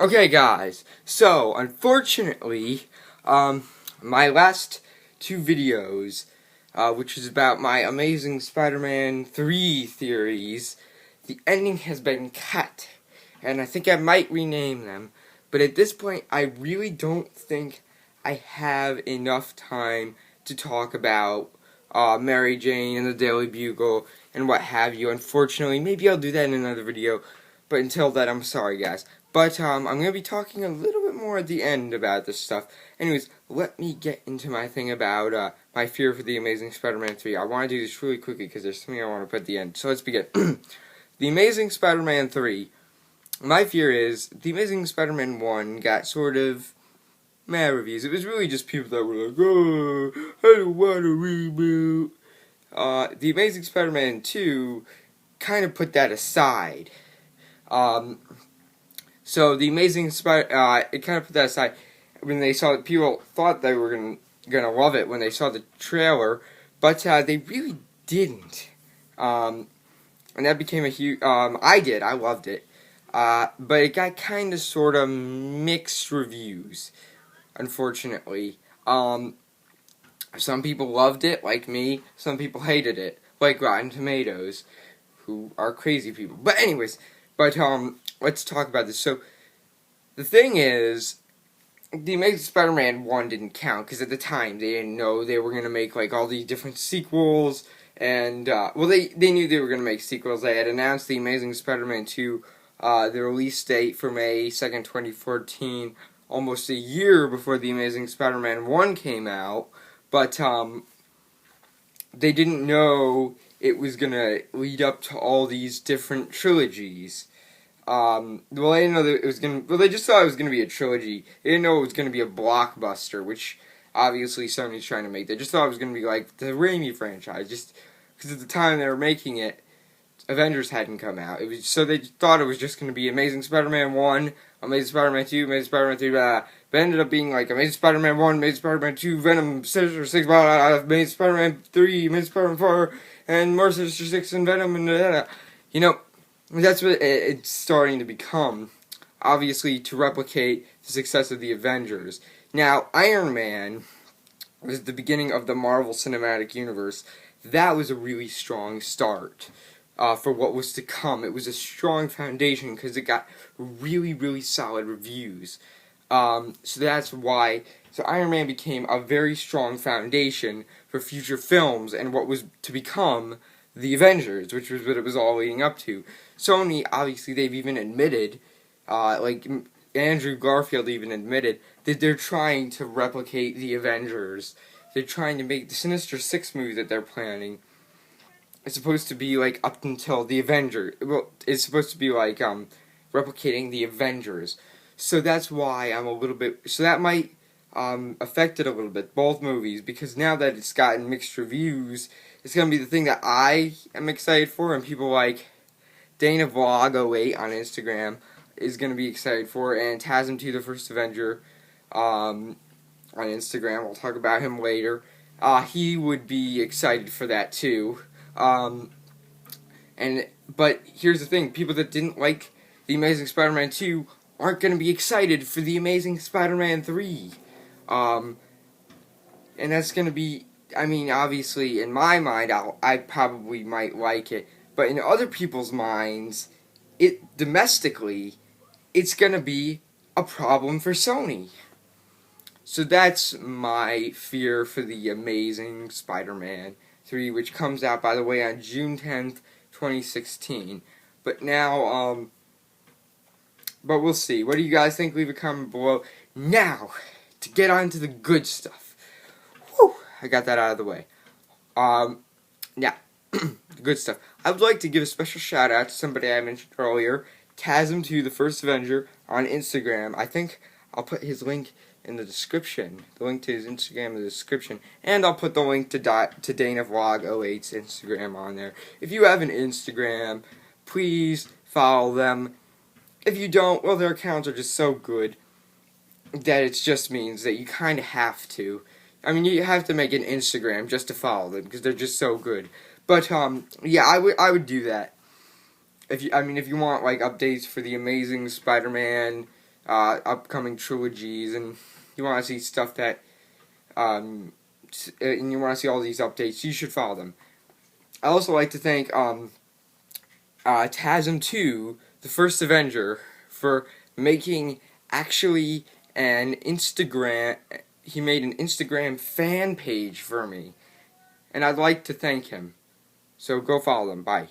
Okay, guys, so unfortunately, my last two videos, which is about my Amazing Spider-Man 3 theories, the ending has been cut, and I think I might rename them, but at this point, I really don't think I have enough time to talk about Mary Jane and the Daily Bugle and what have you. Unfortunately, maybe I'll do that in another video, but until then, I'm sorry, guys. But I'm going to be talking a little bit more at the end about this stuff. Anyways, let me get into my thing about my fear for The Amazing Spider-Man 3. I want to do this really quickly because there's something I want to put at the end. So let's begin. The Amazing Spider-Man 3. My fear is The Amazing Spider-Man 1 got sort of meh reviews. It was really just people that were like, oh, I don't want a reboot. The Amazing Spider-Man 2 kind of put that aside. So the Amazing Spider, it kind of put that aside when they saw people thought they were gonna love it when they saw the trailer, but they really didn't. And that became a huge. I loved it, but it got kind of sort of mixed reviews, unfortunately. Some people loved it, like me. Some people hated it, like Rotten Tomatoes, who are crazy people. But anyways. But let's talk about this. So, the thing is, The Amazing Spider-Man 1 didn't count, because at the time, they didn't know they were going to make, like, all these different sequels, and, well, they knew they were going to make sequels. They had announced The Amazing Spider-Man 2, the release date for May 2nd, 2014, almost a year before The Amazing Spider-Man 1 came out, but, they didn't know it was going to lead up to all these different trilogies. Well, they didn't know that it was gonna. Well, they just thought it was gonna be a trilogy. They didn't know it was gonna be a blockbuster, which obviously Sony's trying to make. They just thought it was gonna be like the Raimi franchise, just because at the time they were making it, Avengers hadn't come out. It was so they thought it was just gonna be Amazing Spider-Man 1, Amazing Spider-Man 2, Amazing Spider-Man 3, but it ended up being like Amazing Spider-Man 1, Amazing Spider-Man 2, Venom, Sinister 6, Amazing Spider-Man 3, Amazing Spider-Man 4, and more Sinister 6 and Venom, and you know. That's what it's starting to become, obviously, to replicate the success of the Avengers. Now, Iron Man was the beginning of the Marvel Cinematic Universe. That was a really strong start for what was to come. It was a strong foundation because it got really, really solid reviews. So that's why. So Iron Man became a very strong foundation for future films and what was to become the Avengers, which was what it was all leading up to. Sony, obviously, they've even admitted, like Andrew Garfield even admitted, that they're trying to replicate the Avengers. They're trying to make the Sinister Six movie that they're planning. It's supposed to be like up until the Avengers. Well, it's supposed to be like replicating the Avengers. So that's why I'm a little bit. So that might affect it a little bit, both movies, because now that it's gotten mixed reviews, it's gonna be the thing that I am excited for, and people like Dana Vlog 08 on Instagram is going to be excited for, and TASM2 the First Avenger on Instagram. I'll talk about him later. He would be excited for that too. But here's the thing: people that didn't like The Amazing Spider-Man 2 aren't going to be excited for The Amazing Spider-Man 3. And that's going to be. I mean, obviously, in my mind, I probably might like it. But in other people's minds, domestically, it's going to be a problem for Sony. So that's my fear for The Amazing Spider-Man 3, which comes out, by the way, on June 10th, 2016. But now, but we'll see. What do you guys think? Leave a comment below. Now, to get on to the good stuff. Whew, I got that out of the way. Yeah. Good stuff. I would like to give a special shout out to somebody I mentioned earlier, TASM2 the First Avenger on Instagram. I think I'll put his link in the description. The link to his Instagram in the description. And I'll put the link to Dana Vlog 08's Instagram on there. If you have an Instagram, please follow them. If you don't, well, their accounts are just so good that it just means that you kind of have to. I mean, you have to make an Instagram just to follow them because they're just so good. But yeah, I would do that. If you want like updates for the Amazing Spider-Man upcoming trilogies, and you want to see stuff that, and you want to see all these updates, you should follow them. I also like to thank TASM2, the first Avenger, for making actually an Instagram. He made an Instagram fan page for me, and I'd like to thank him. So go follow them. Bye.